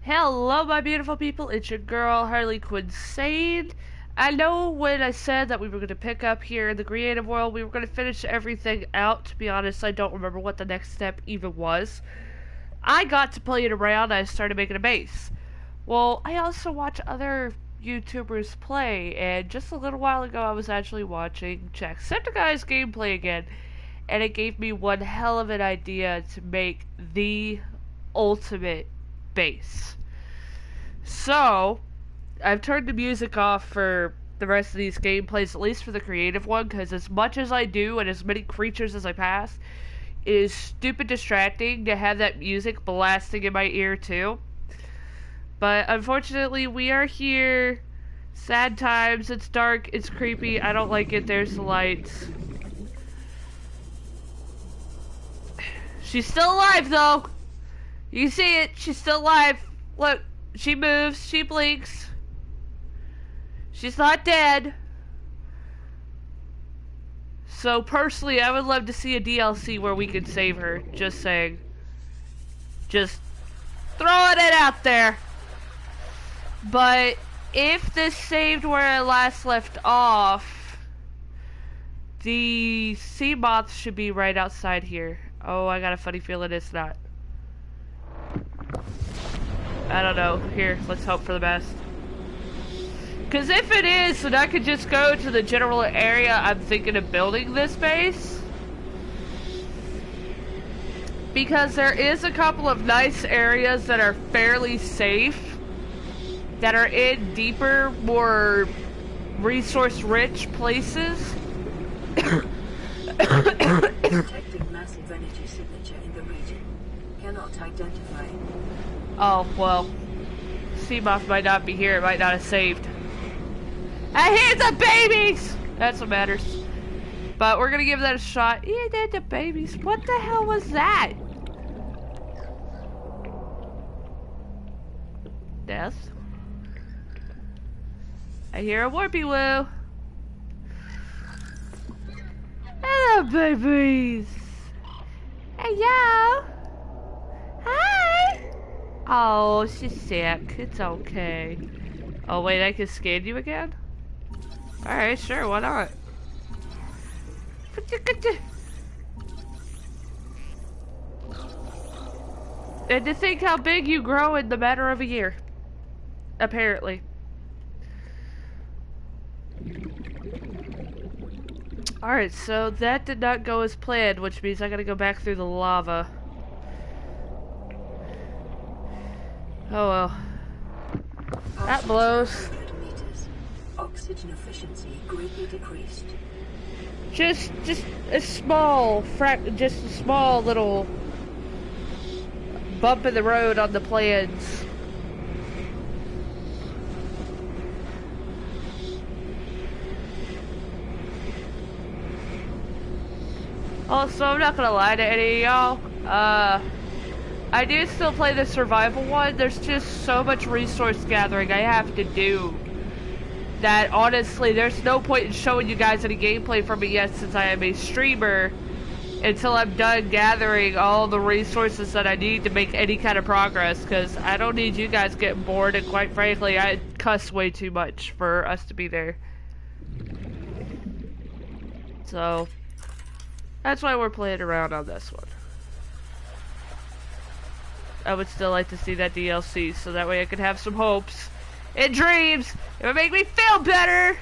Hello, my beautiful people. It's your girl, HarleyQuinsane. I know when I said that we were going to pick up here in the creative world, we were going to finish everything out. To be honest, I don't remember what the next step even was. I got to play it around. I started making a base. Well, I also watch other YouTubers play, and just a little while ago, I was actually watching Jacksepticeye's gameplay again, and it gave me one hell of an idea to make the ultimate base. So, I've turned the music off for the rest of these gameplays, at least for the creative one, because as much as I do and as many creatures as I pass, it is stupid distracting to have that music blasting in my ear too. But unfortunately, we are here. Sad times. It's dark. It's creepy. I don't like it. There's the lights. She's still alive, though. You can see it. She's still alive. Look. She moves. She blinks. She's not dead. So, personally, I would love to see a DLC where we could save her. Just saying. Just throwing it out there. But if this saved where I last left off, the sea moth should be right outside here. Oh, I got a funny feeling it's not. I don't know. Here, let's hope for the best. Because if it is, then I could just go to the general area I'm thinking of building this base. Because there is a couple of nice areas that are fairly safe, that are in deeper, more resource-rich places. Detecting massive energy signature in the region. Cannot identify. Oh, well. Seamoth might not be here. It might not have saved. I hear the babies! That's what matters. But we're gonna give that a shot. Yeah, they're the babies. What the hell was that? Death. I hear a warpy woo. Hello, babies. Hey, yo. Hi. Oh, she's sick. It's okay. Oh, wait, I can scan you again? Alright, sure, why not? And to think how big you grow in the matter of a year. Apparently. Alright, so that did not go as planned, which means I gotta go back through the lava. Oh well. That blows. Oxygen efficiency greatly decreased. Just a small little bump in the road on the plans. Also, I'm not gonna lie to any of y'all. I do still play the survival one. There's just so much resource gathering I have to do that honestly, there's no point in showing you guys any gameplay from it yet, since I am a streamer, until I'm done gathering all the resources that I need to make any kind of progress, because I don't need you guys getting bored, and quite frankly, I cuss way too much for us to be there. So that's why we're playing around on this one. I would still like to see that DLC, so that way I could have some hopes and dreams. It would make me feel better.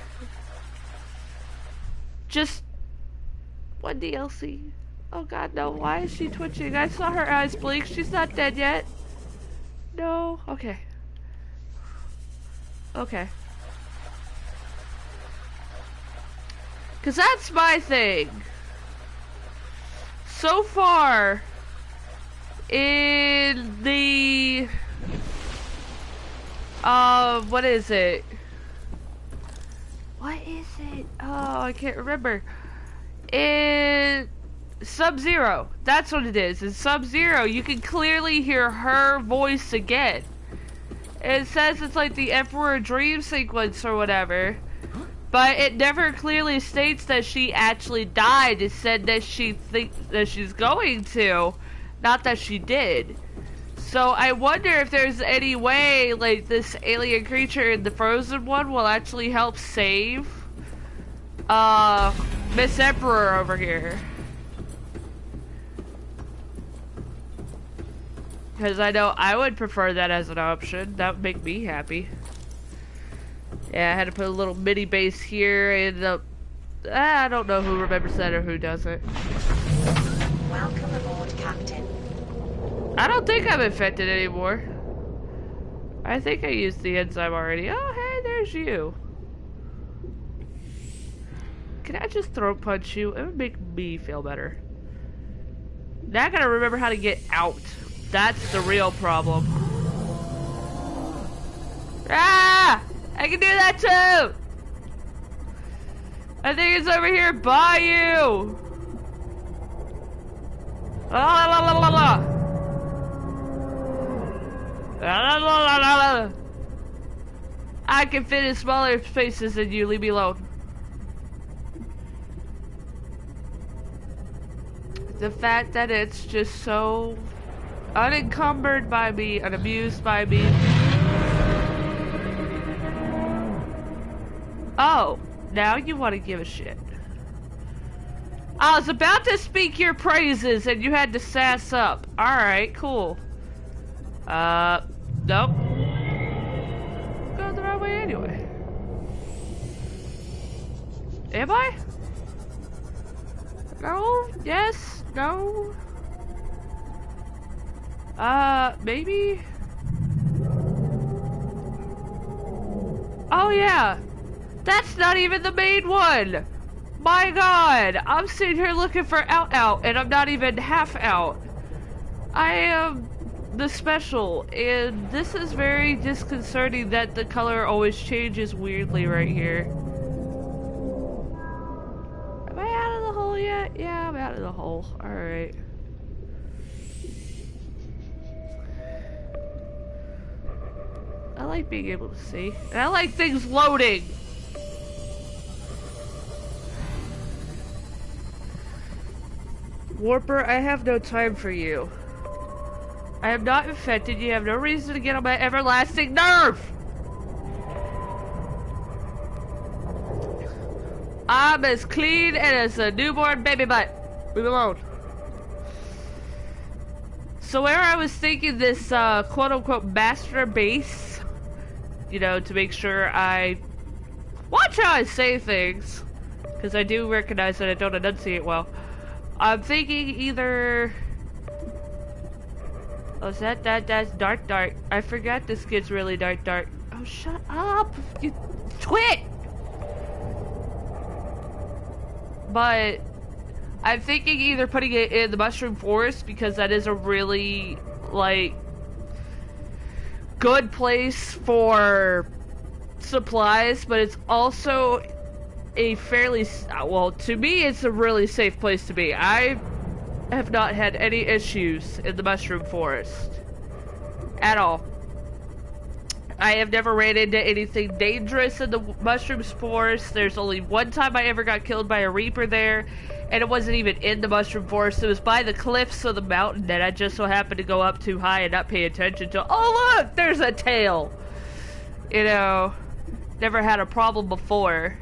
Just one DLC. Oh god, no. Why is she twitching? I saw her eyes blink. She's not dead yet. No. Okay. Okay. Because that's my thing. So far, in the what is it? What is it? Oh, I can't remember. In Sub-Zero. That's what it is. In Sub-Zero, you can clearly hear her voice again. It says it's like the Emperor Dream sequence or whatever. But it never clearly states that she actually died. It said that she thinks that she's going to, not that she did. So I wonder if there's any way, like, this alien creature in the frozen one will actually help save, Miss Emperor over here. Because I know I would prefer that as an option. That would make me happy. Yeah, I had to put a little mini base here, and I don't know who remembers that or who doesn't. Welcome aboard, Captain. I don't think I'm infected anymore. I think I used the enzyme already. Oh, hey, there's you. Can I just throat punch you? It would make me feel better. Now I gotta remember how to get out. That's the real problem. Ah! I can do that too! I think it's over here by you! La la la la la! La la la la la! I can fit in smaller spaces than you, leave me alone. The fact that it's just so unencumbered by me, unamused by me. Oh, now you want to give a shit. I was about to speak your praises and you had to sass up. Alright, cool. Nope. Going the wrong way anyway. Am I? No? Yes? No? Maybe? Oh yeah! That's not even the main one! My god! I'm sitting here looking for out and I'm not even half out. I am the special, and this is very disconcerting that the color always changes weirdly right here. Am I out of the hole yet? Yeah, I'm out of the hole. Alright. I like being able to see. And I like things loading! Warper, I have no time for you. I am not infected. You have no reason to get on my everlasting nerve! I'm as clean and as a newborn baby butt. Leave me alone. So where I was thinking this quote-unquote master base, you know, to make sure I watch how I say things, because I do recognize that I don't enunciate well. I'm thinking either... Oh, is that's dark. I forgot this kid's really dark. Oh, shut up! You twit! But I'm thinking either putting it in the mushroom forest, because that is a really, like, good place for supplies, but it's also a fairly, well, to me, it's a really safe place to be. I have not had any issues in the mushroom forest at all. I have never ran into anything dangerous in the mushrooms forest. There's only one time I ever got killed by a reaper there, and it wasn't even in the mushroom forest. It was by the cliffs of the mountain that I just so happened to go up too high and not pay attention to. Oh look, there's a tail. You know, never had a problem before.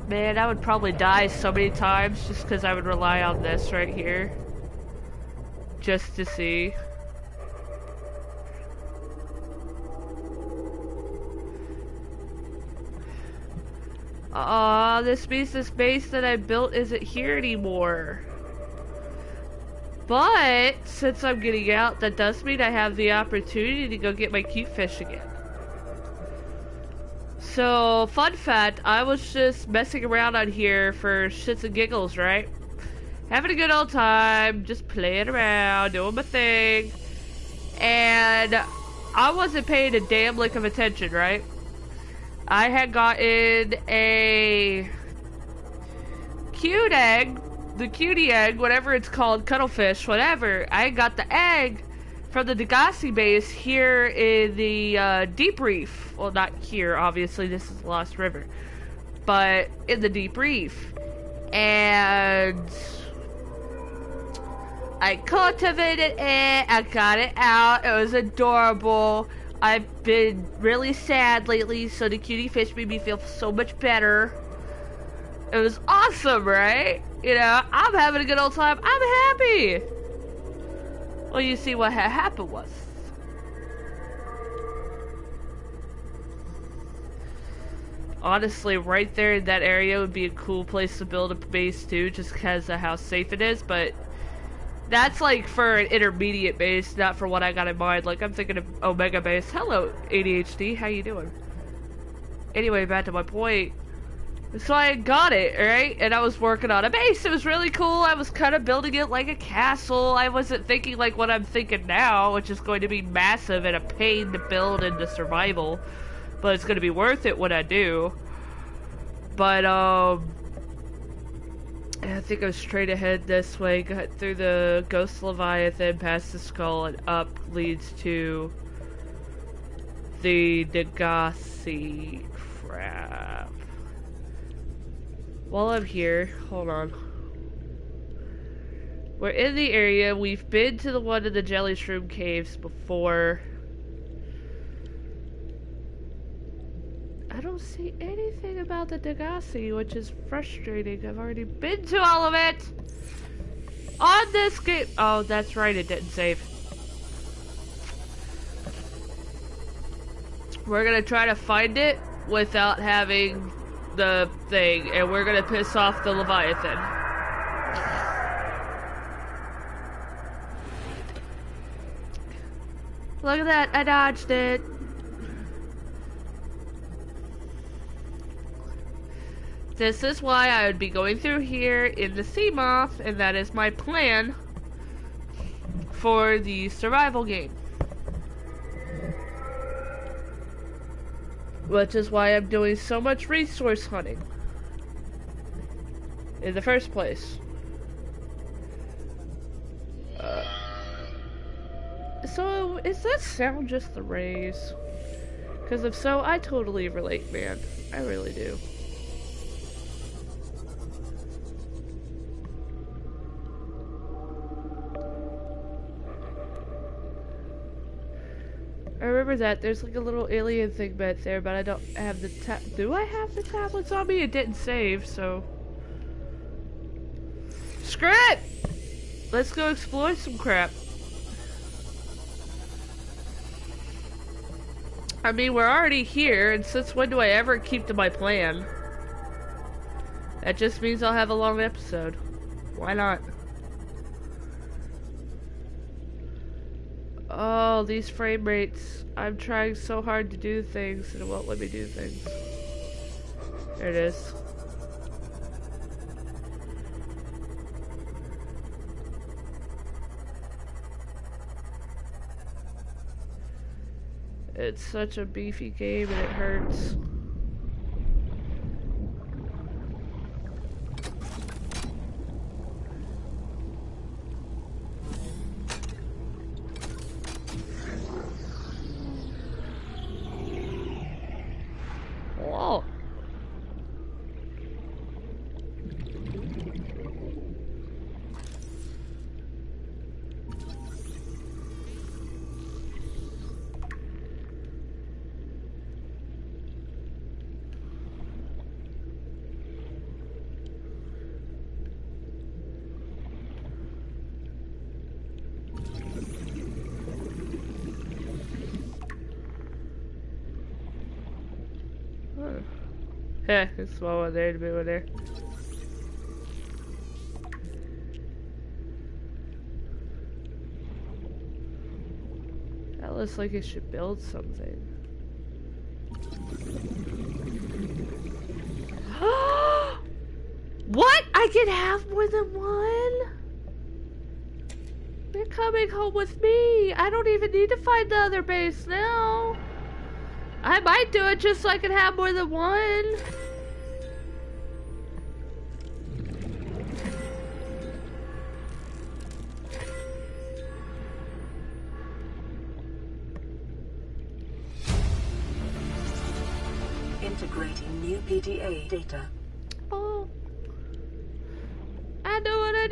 Man, I would probably die so many times just because I would rely on this right here. Just to see. This means this base that I built isn't here anymore. But, since I'm getting out, that does mean I have the opportunity to go get my cute fish again. So, fun fact, I was just messing around on here for shits and giggles, right? Having a good old time, just playing around, doing my thing. And I wasn't paying a damn lick of attention, right? I had gotten a cute egg, the cutie egg, whatever it's called, cuttlefish, whatever. I got the egg from the Degassi base here in the Deep Reef. Well, not here, obviously, this is Lost River. But in the Deep Reef. and I cultivated it, I got it out, it was adorable. I've been really sad lately, so the cutie fish made me feel so much better. It was awesome, right? You know, I'm having a good old time, I'm happy. Well, you see what had happened was, honestly, right there in that area would be a cool place to build a base too, just because of how safe it is, but that's like for an intermediate base, not for what I got in mind. Like, I'm thinking of Omega base. Hello, ADHD, how you doing? Anyway, back to my point. So I got it, right? And I was working on a base. It was really cool. I was kind of building it like a castle. I wasn't thinking like what I'm thinking now, which is going to be massive and a pain to build into survival. But it's going to be worth it when I do. But, I think I was straight ahead this way, got through the Ghost Leviathan, past the skull, and up leads to the Degassi. Crap. While I'm here, hold on. We're in the area. We've been to the one of the Jelly Shroom caves before. I don't see anything about the Degassi, which is frustrating. I've already been to all of it on this game. Oh, that's right, it didn't save. We're gonna try to find it without having the thing, and we're gonna piss off the Leviathan. Look at that, I dodged it. This is why I would be going through here in the sea moth, and that is my plan for the survival game. Which is why I'm doing so much resource hunting in the first place. So, is that sound just the rays? Because if so, I totally relate, man. I really do. I remember that. There's like a little alien thing back there, but I don't have the do I have the tablets on me? It didn't save, so... Screw it! Let's go explore some crap. I mean, we're already here, and since when do I ever keep to my plan? That just means I'll have a long episode. Why not? Oh, these frame rates. I'm trying so hard to do things, and it won't let me do things. There it is. It's such a beefy game, and it hurts. Whoa. Heh, there's a small one there, the big one there. That looks like it should build something. What? I can have more than one? They're coming home with me. I don't even need to find the other base now. I might do it just so I can have more than one. Integrating new PDA data. Oh.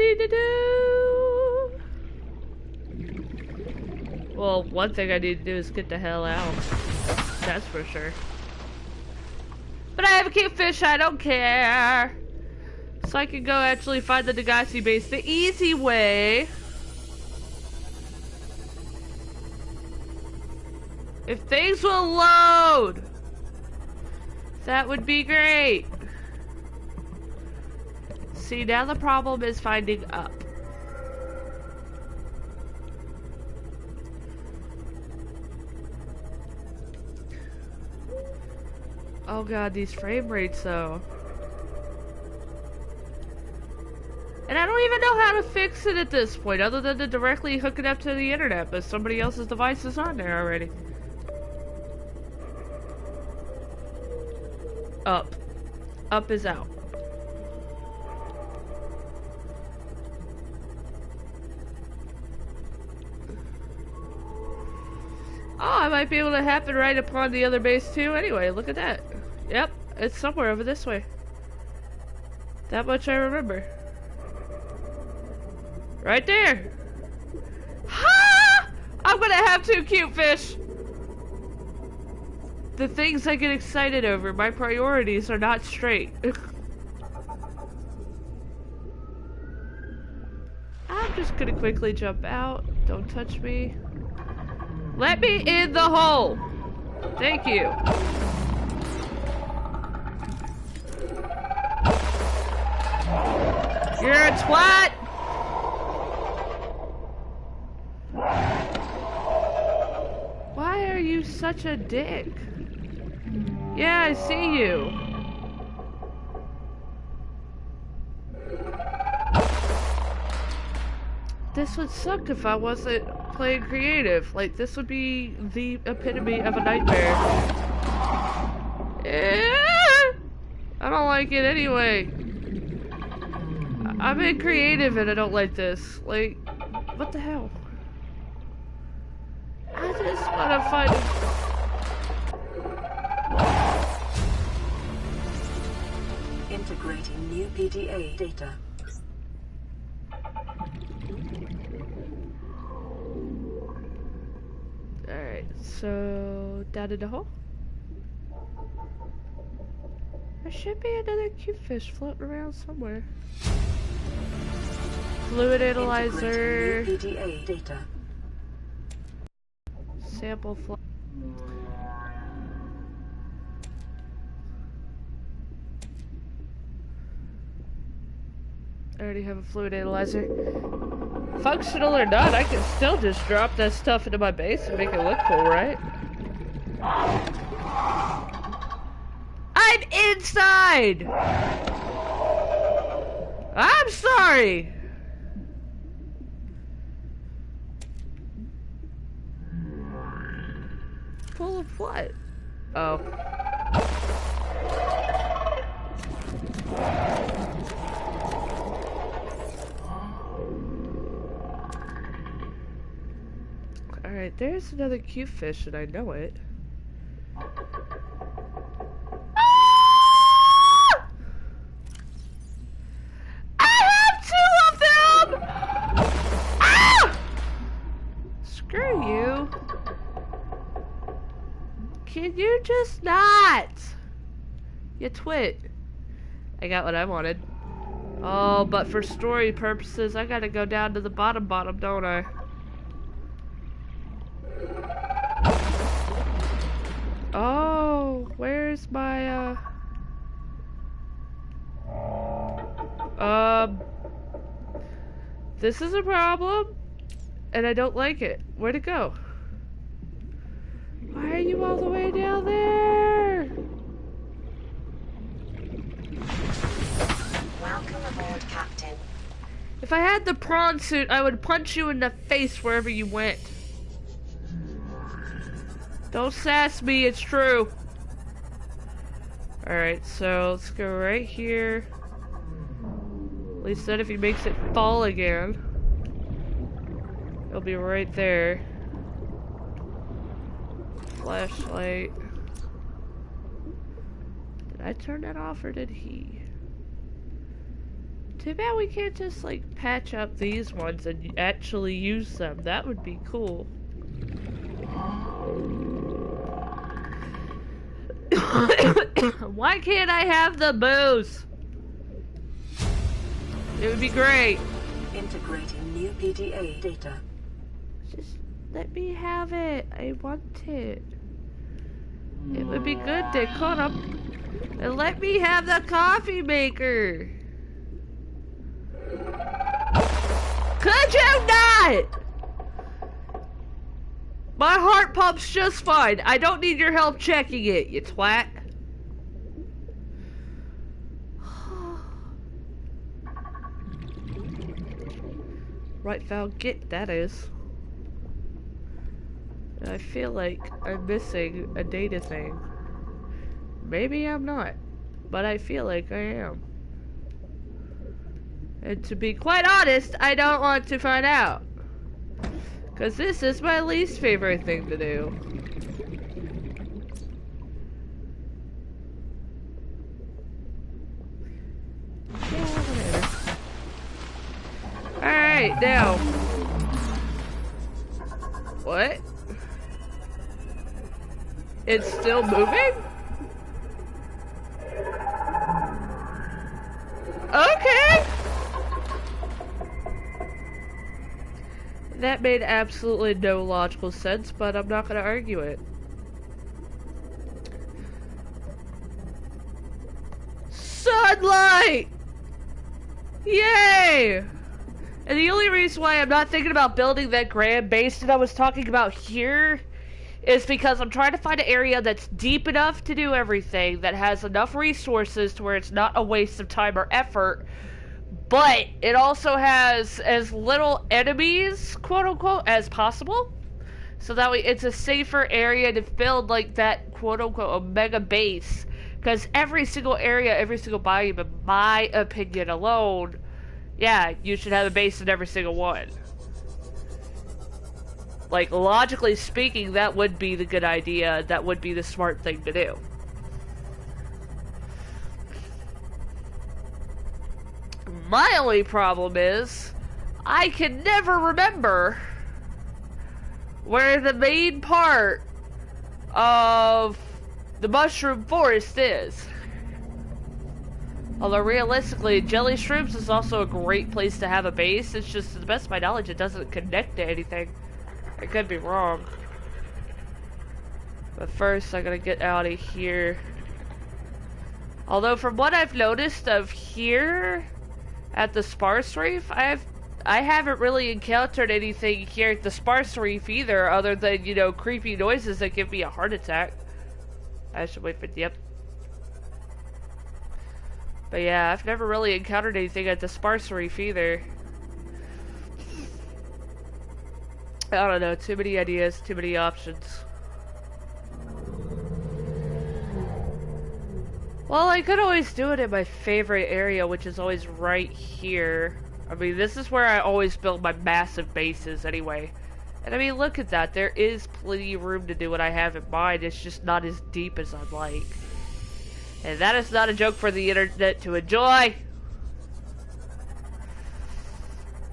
need to do? Well, one thing I need to do is get the hell out. That's for sure. But I have a cute fish, I don't care. So I can go actually find the Degassi base the easy way. If things will load, that would be great. See, now the problem is finding up. Oh god, these frame rates though. And I don't even know how to fix it at this point, other than to directly hook it up to the internet, but somebody else's device is on there already. Up. Up is out. Oh, I might be able to happen right upon the other base too. Anyway, look at that. Yep, it's somewhere over this way. That much I remember. Right there. Ha! I'm gonna have two cute fish. The things I get excited over, my priorities are not straight. I'm just gonna quickly jump out. Don't touch me. Let me in the hole. Thank you. You're a twat. Why are you such a dick? Yeah, I see you. This would suck if I wasn't playing creative. Like, this would be the epitome of a nightmare. I don't like it anyway. I'm in creative and I don't like this. Like, what the hell? I just wanna find Integrating new PDA data. Alright, so down in the hole. There should be another cute fish floating around somewhere. Fluid analyzer. Integrating new PDA data. Sample flight. I already have a fluid analyzer. Functional or not, I can still just drop that stuff into my base and make it look cool, right? I'm inside! I'm sorry! Full of what? Oh. Alright, there's another cute fish and I know it. Ah! I have two of them! Ah! Screw you. Can you just not? You twit. I got what I wanted. Oh, but for story purposes, I gotta go down to the bottom, don't I? Oh, where's my, this is a problem, and I don't like it. Where'd it go? Why are you all the way down there? Welcome aboard, Captain. If I had the prawn suit, I would punch you in the face wherever you went. Don't sass me, it's true. Alright, so let's go right here. At least then if he makes it fall again, it'll be right there. Flashlight. Did I turn that off or did he? Too bad we can't just, like, patch up these ones and actually use them. That would be cool. Why can't I have the booze? It would be great. Integrating new PDA data. Just let me have it. I want it. It would be good to cut up and let me have the coffee maker. Could you not? My heart pumps just fine. I don't need your help checking it, you twat. Right valve git, that is. And I feel like I'm missing a data thing. Maybe I'm not, but I feel like I am. And to be quite honest, I don't want to find out. Because this is my least favorite thing to do. Yeah, whatever. Alright, now. What? It's still moving? Okay! That made absolutely no logical sense, but I'm not gonna argue it. Sunlight! Yay! And the only reason why I'm not thinking about building that grand base that I was talking about here is because I'm trying to find an area that's deep enough to do everything, that has enough resources to where it's not a waste of time or effort, but it also has as little enemies, quote unquote, as possible. So that way it's a safer area to build like that, quote unquote, a mega base. Because every single area, every single biome, in my opinion alone, yeah, you should have a base in every single one. Like, logically speaking, that would be the good idea. That would be the smart thing to do. My only problem is, I can never remember where the main part of the mushroom forest is. Although realistically, jelly shrooms is also a great place to have a base. It's just, to the best of my knowledge, it doesn't connect to anything. I could be wrong. But first, I gotta get out of here. Although, from what I've noticed of here at the Sparse Reef, I haven't really encountered anything here at the Sparse Reef either, other than, you know, creepy noises that give me a heart attack. I should wait for, yep. But yeah, I've never really encountered anything at the Sparse Reef either. I don't know, too many ideas, too many options. Well, I could always do it in my favorite area, which is always right here. I mean, this is where I always build my massive bases anyway. And I mean, look at that. There is plenty of room to do what I have in mind. It's just not as deep as I'd like. And that is not a joke for the internet to enjoy.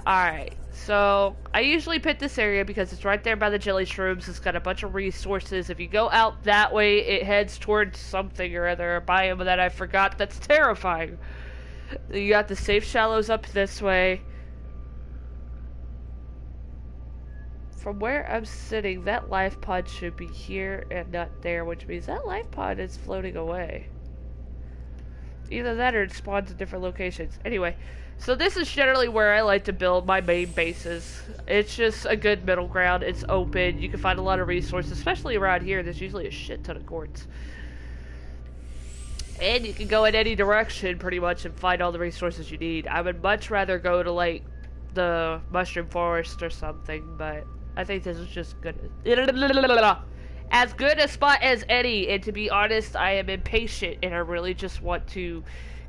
Alright, so I usually pick this area because it's right there by the jelly shrooms. It's got a bunch of resources. If you go out that way, it heads towards something or other, a biome that I forgot that's terrifying. You got the safe shallows up this way. From where I'm sitting, that life pod should be here and not there, which means that life pod is floating away. Either that or it spawns in different locations. Anyway, so this is generally where I like to build my main bases. It's just a good middle ground. It's open. You can find a lot of resources, especially around here. There's usually a shit ton of quartz. And you can go in any direction pretty much and find all the resources you need. I would much rather go to like the mushroom forest or something, but I think this is just good. As good a spot as any, and to be honest, I am impatient and I really just want to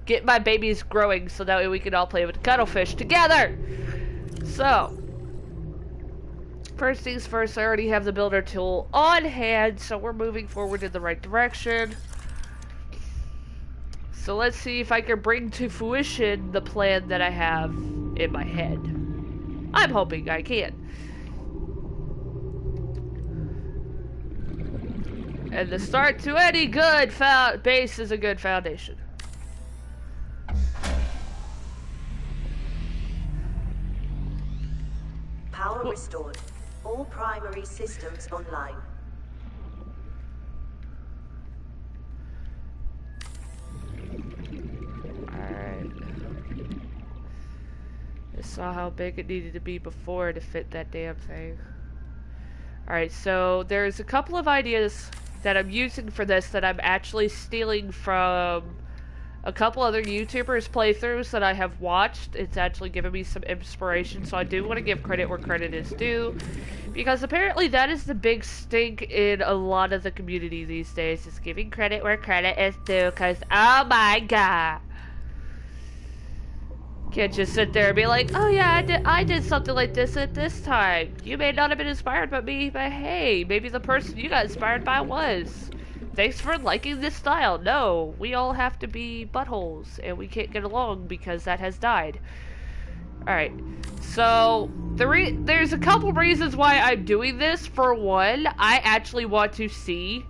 get my babies growing so that way we can all play with the cuttlefish together. So, first things first, I already have the builder tool on hand, so we're moving forward in the right direction. So let's see if I can bring to fruition the plan that I have in my head. I'm hoping I can. And the start to any good base is a good foundation. Power restored. All primary systems online. Alright. I saw how big it needed to be before to fit that damn thing. Alright, so there's a couple of ideas that I'm using for this that I'm actually stealing from a couple other YouTubers' playthroughs that I have watched. It's actually given me some inspiration, so I do want to give credit where credit is due, because apparently that is the big stink in a lot of the community these days, is giving credit where credit is due, because oh my god. Can't just sit there and be like, oh yeah, I did something like this at this time. You may not have been inspired by me, but hey, maybe the person you got inspired by was. Thanks for liking this style. No, we all have to be buttholes, and we can't get along because that has died. Alright, so there's a couple reasons why I'm doing this. For one, I actually want to see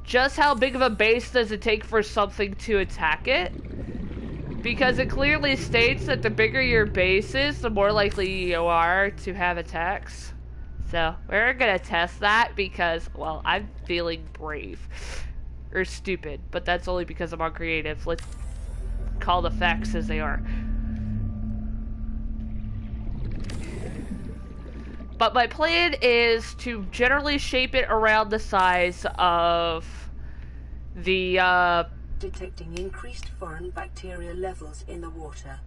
just how big of a base does it take for something to attack it. Because it clearly states that the bigger your base is, the more likely you are to have attacks. So, we're gonna test that because, well, I'm feeling brave. Or stupid, but that's only because I'm on creative. Let's call the facts as they are. But my plan is to generally shape it around the size of the, Detecting increased foreign bacteria levels in the water.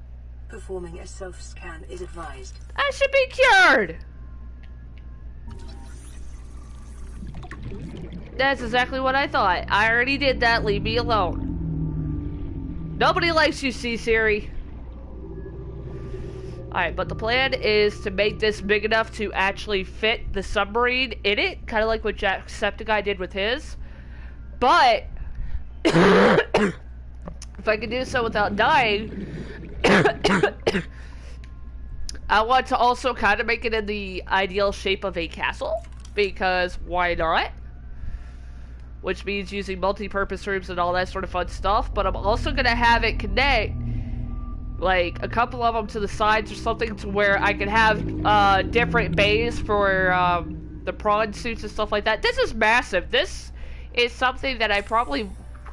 Performing a self-scan is advised. I should be cured! That's exactly what I thought. I already did that, leave me alone. Nobody likes you, C-Siri. Alright, but the plan is to make this big enough to actually fit the submarine in it, kind of like what Jacksepticeye did with his. But if I can do so without dying, I want to also kind of make it in the ideal shape of a castle, because why not? Which means using multi-purpose rooms and all that sort of fun stuff, but I'm also going to have it connect, like, a couple of them to the sides or something, to where I can have different bays for the prawn suits and stuff like that. This is massive. This is something that I probably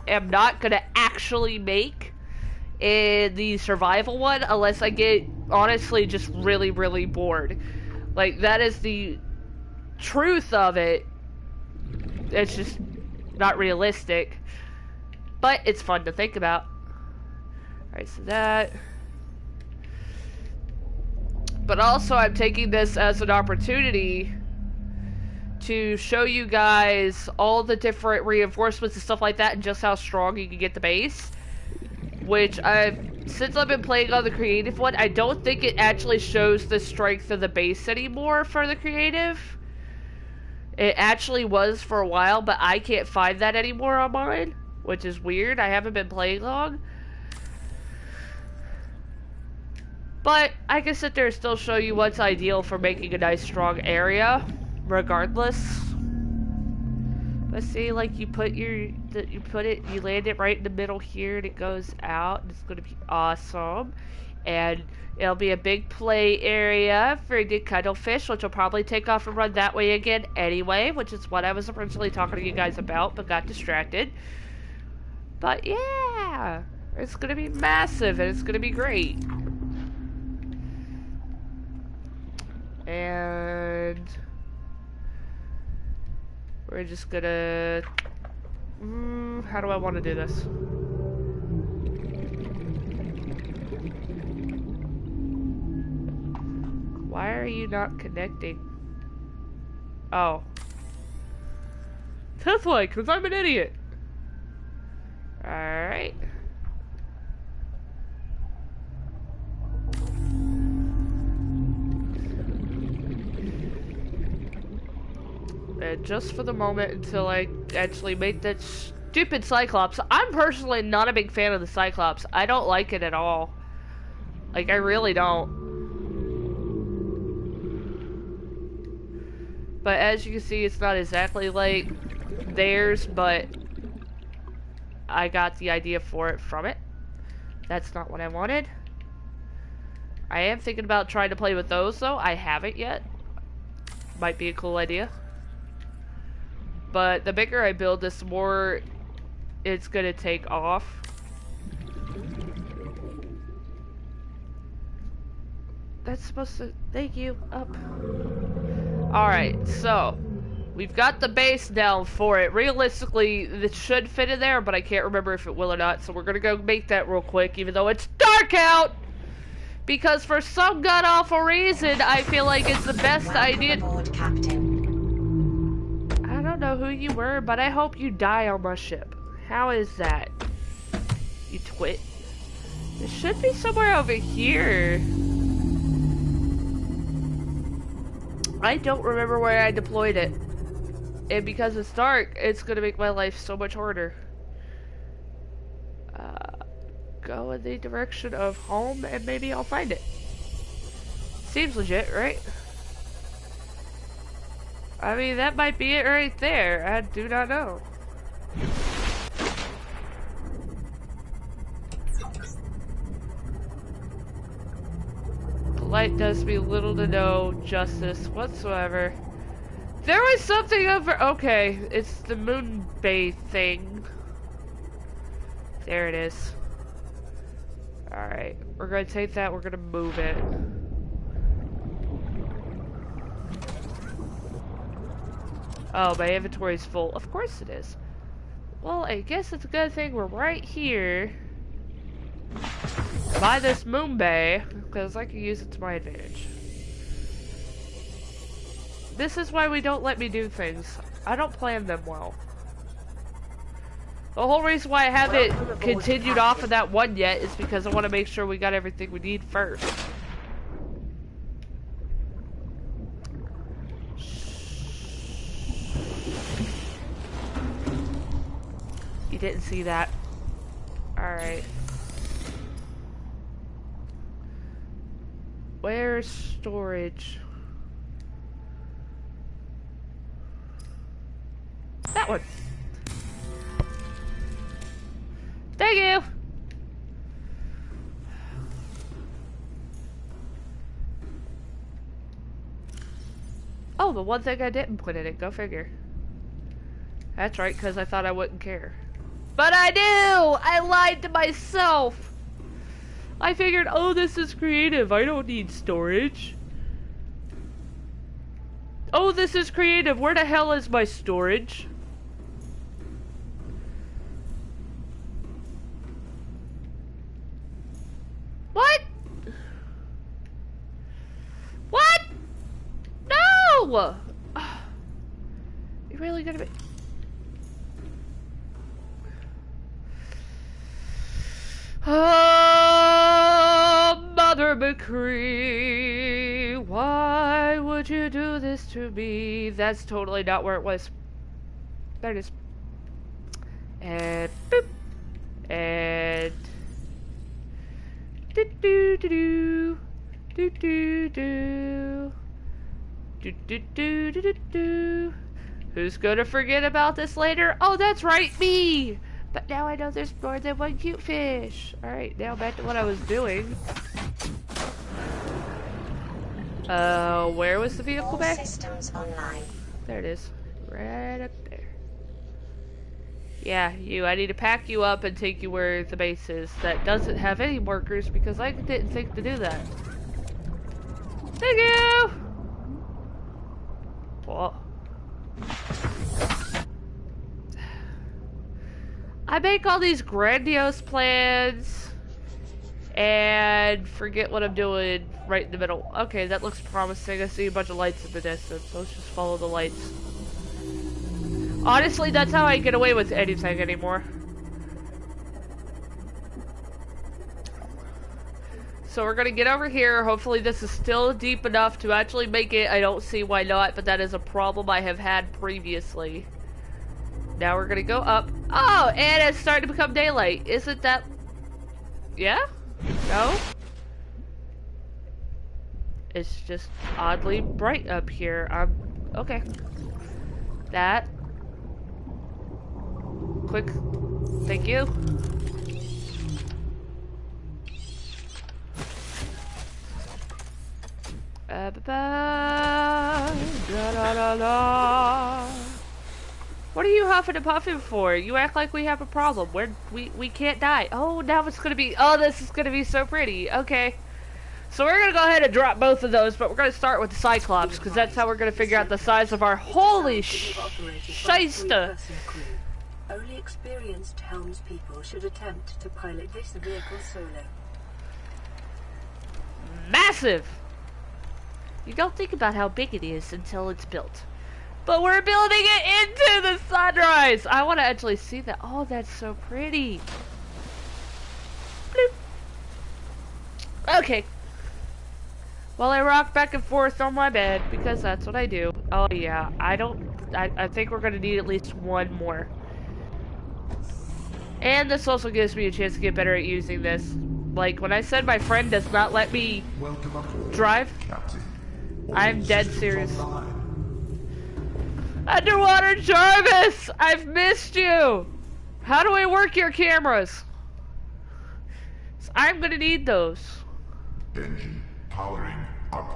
am not going to actually make in the survival one unless I get, honestly, just really, really bored. Like, that is the truth of it. It's just not realistic. But it's fun to think about. Alright, so that. But also, I'm taking this as an opportunity to show you guys all the different reinforcements and stuff like that, and just how strong you can get the base. Which since I've been playing on the creative one, I don't think it actually shows the strength of the base anymore for the creative. It actually was for a while, but I can't find that anymore on mine, which is weird. I haven't been playing long. But I can sit there and still show you what's ideal for making a nice strong area, regardless. But see, like, you land it right in the middle here, and it goes out, and it's gonna be awesome. And it'll be a big play area for the cuttlefish, which will probably take off and run that way again anyway, which is what I was originally talking to you guys about, but got distracted. But yeah, it's gonna be massive, and it's gonna be great. And we're just gonna... how do I want to do this? Why are you not connecting? Oh. That's why, because I'm an idiot. Alright. And just for the moment, until I actually make that stupid Cyclops. I'm personally not a big fan of the Cyclops. I don't like it at all. Like, I really don't. But as you can see, it's not exactly like theirs, but I got the idea for it from it. That's not what I wanted. I am thinking about trying to play with those, though. I haven't yet. Might be a cool idea. But the bigger I build this, the more it's gonna take off. That's supposed to... Thank you. Up. Alright, so... We've got the base down for it. Realistically, it should fit in there, but I can't remember if it will or not. So we're gonna go make that real quick, even though it's dark out! Because for some god-awful reason, I feel like it's the best idea... Aboard, Captain. I don't know who you were, but I hope you die on my ship. How is that? You twit. It should be somewhere over here. I don't remember where I deployed it. And because it's dark, it's gonna make my life so much harder. Go in the direction of home and maybe I'll find it. Seems legit, right? I mean, that might be it right there. I do not know. The light does me little to no justice whatsoever. There was something over... Okay, it's the moon bay thing. There it is. Alright, we're gonna take that, we're gonna move it. Oh, my inventory's full. Of course it is. Well, I guess it's a good thing we're right here by this moon bay, because I can use it to my advantage. This is why we don't let me do things. I don't plan them well. The whole reason why I haven't continued off of that one yet is because I want to make sure we got everything we need first. You didn't see that. Alright. Where's storage? That one. Thank you. Oh, the one thing I didn't put in it. Go figure. That's right, because I thought I wouldn't care. But I do! I lied to myself! I figured, oh, this is creative. I don't need storage. Oh, this is creative. Where the hell is my storage? What? What? No! You really gonna be... Oh, Mother McCree, why would you do this to me? That's totally not where it was. There it is. And boop. And do do do do do do do do do do do do. Who's gonna forget about this later? Oh, that's right, me. But now I know there's more than one cute fish. Alright, now back to what I was doing. Where was the vehicle back? Systems online. There it is. Right up there. Yeah, you. I need to pack you up and take you where the base is. That doesn't have any workers because I didn't think to do that. Thank you! Whoa. I make all these grandiose plans and forget what I'm doing right in the middle. Okay, that looks promising. I see a bunch of lights in the distance. Let's just follow the lights. Honestly, that's how I get away with anything anymore. So we're gonna get over here. Hopefully this is still deep enough to actually make it. I don't see why not, but that is a problem I have had previously. Now we're gonna go up. Oh, and it's starting to become daylight. Isn't that... Yeah? No? It's just oddly bright up here. Okay. That. Quick. Thank you. Da da da da. What are you huffing and puffing for? You act like we have a problem. We can't die. Oh, now it's gonna be. Oh, this is gonna be so pretty. Okay. So we're gonna go ahead and drop both of those, but we're gonna start with the Cyclops because that's how we're gonna figure out the size of our holy shyster. Only experienced helmspeople should attempt to pilot this vehicle solo. Massive. You don't think about how big it is until it's built. But we're building it into the sunrise! I want to actually see that. Oh, that's so pretty. Bloop. Okay. Well, I rock back and forth on my bed because that's what I do. Oh, yeah. I think we're going to need at least one more. And this also gives me a chance to get better at using this. Like, when I said my friend does not let me drive, Captain. I'm dead serious. Underwater Jarvis! I've missed you! How do I work your cameras? I'm gonna need those. Engine powering up.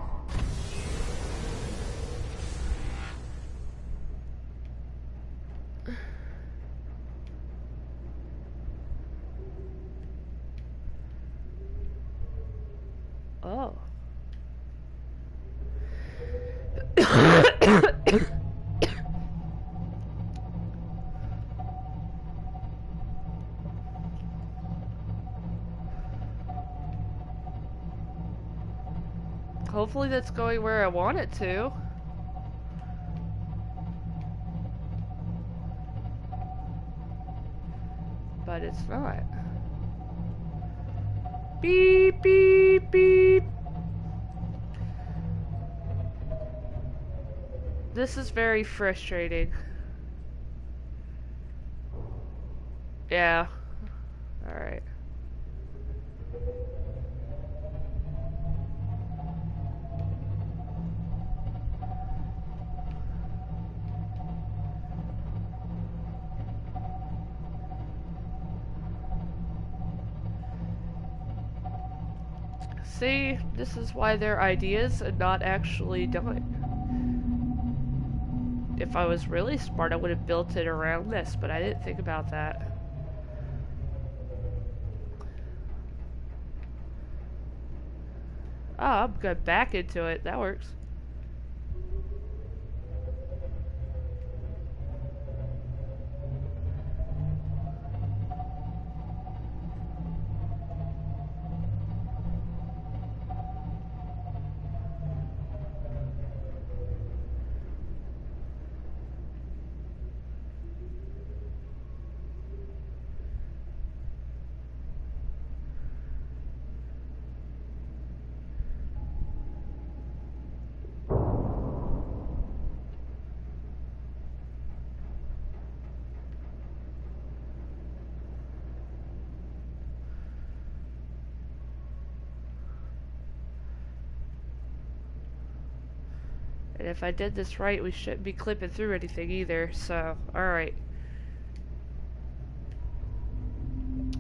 Oh. Hopefully that's going where I want it to. But it's not. Beep, beep, beep. This is very frustrating. Yeah. Alright. See, this is why they're ideas and not actually done. If I was really smart, I would have built it around this, but I didn't think about that. Oh, I'm gonna back into it. That works. And if I did this right, we shouldn't be clipping through anything either, so, alright.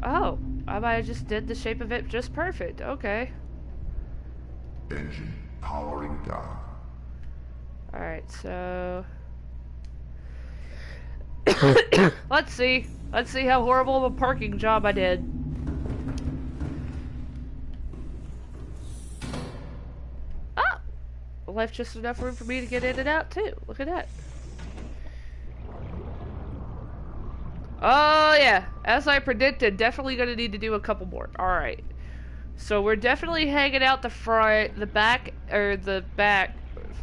Oh, I just did the shape of it just perfect, okay. Engine powering down. Alright, so... Let's see how horrible of a parking job I did. Left just enough room for me to get in and out too. Look at that. Oh yeah, as I predicted, definitely gonna need to do a couple more. Alright. So we're definitely hanging out the front, the back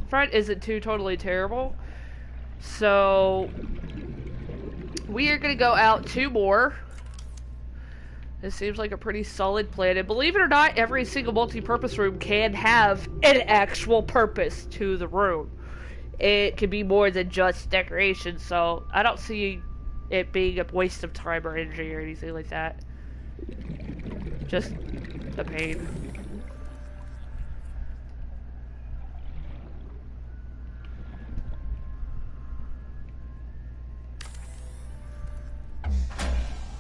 front isn't too totally terrible. So we are gonna go out two more. This seems like a pretty solid plan, and believe it or not, every single multi-purpose room can have an actual purpose to the room. It can be more than just decoration, so I don't see it being a waste of time or energy or anything like that. Just the pain.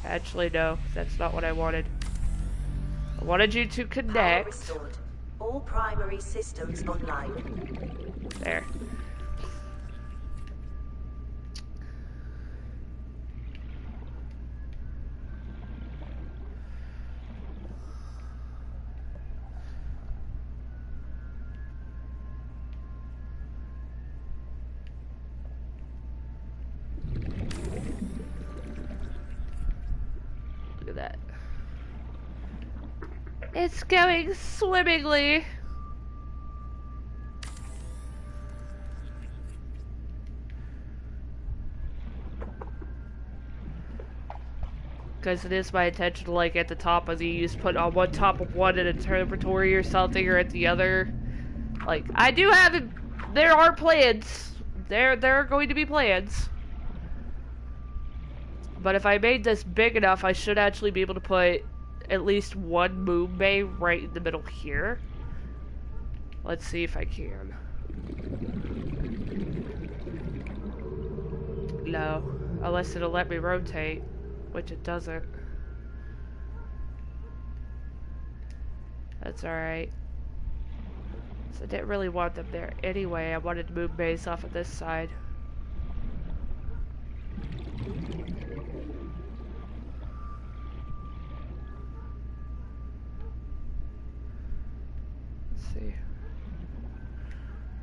Actually, no, that's not what I wanted. I wanted you to Power connect. restored. All primary systems online. There. Look at that. It's going swimmingly. Because it is my intention to, like, at the top of these, put on one top of one an observatory or something, or at the other. Like, I do have it. There are plans. There are going to be plans. But if I made this big enough, I should actually be able to put at least one moon bay right in the middle here. Let's see if I can. No, unless it'll let me rotate, which it doesn't. That's alright. So I didn't really want them there anyway. I wanted to move base off of this side. Let's see.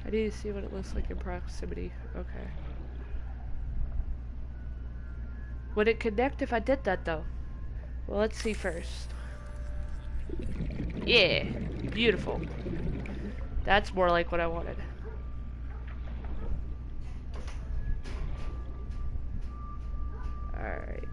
I need to see what it looks like in proximity. Okay. Would it connect if I did that though? Well, let's see first. Yeah, beautiful. That's more like what I wanted. Alright.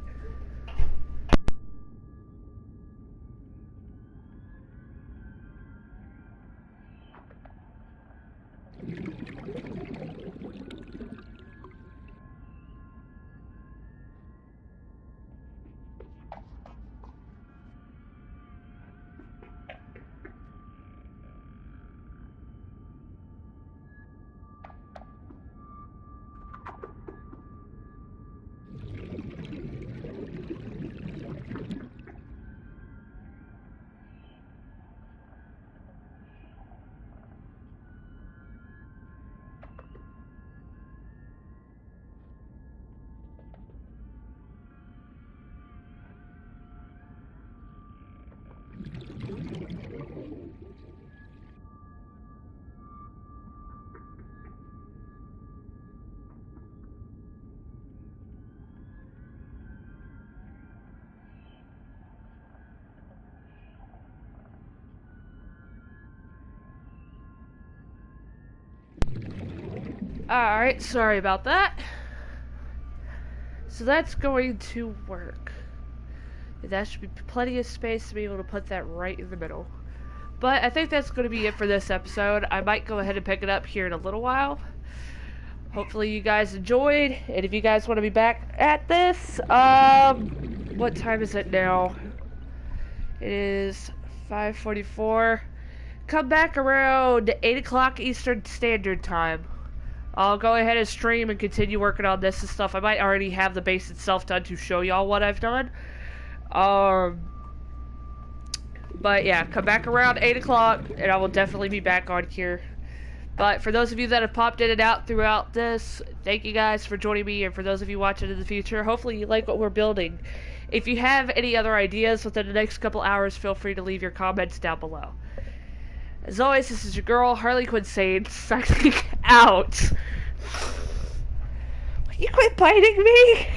Alright, sorry about that. So that's going to work. That should be plenty of space to be able to put that right in the middle. But I think that's going to be it for this episode. I might go ahead and pick it up here in a little while. Hopefully you guys enjoyed. And if you guys want to be back at this, what time is it now? It is 5:44. Come back around 8 o'clock Eastern Standard Time. I'll go ahead and stream and continue working on this and stuff. I might already have the base itself done to show y'all what I've done. But yeah, come back around 8 o'clock and I will definitely be back on here. But for those of you that have popped in and out throughout this, thank you guys for joining me. And for those of you watching in the future, hopefully you like what we're building. If you have any other ideas within the next couple hours, feel free to leave your comments down below. As always, this is your girl, HarleyQuinsane, signing out. Will you quit biting me?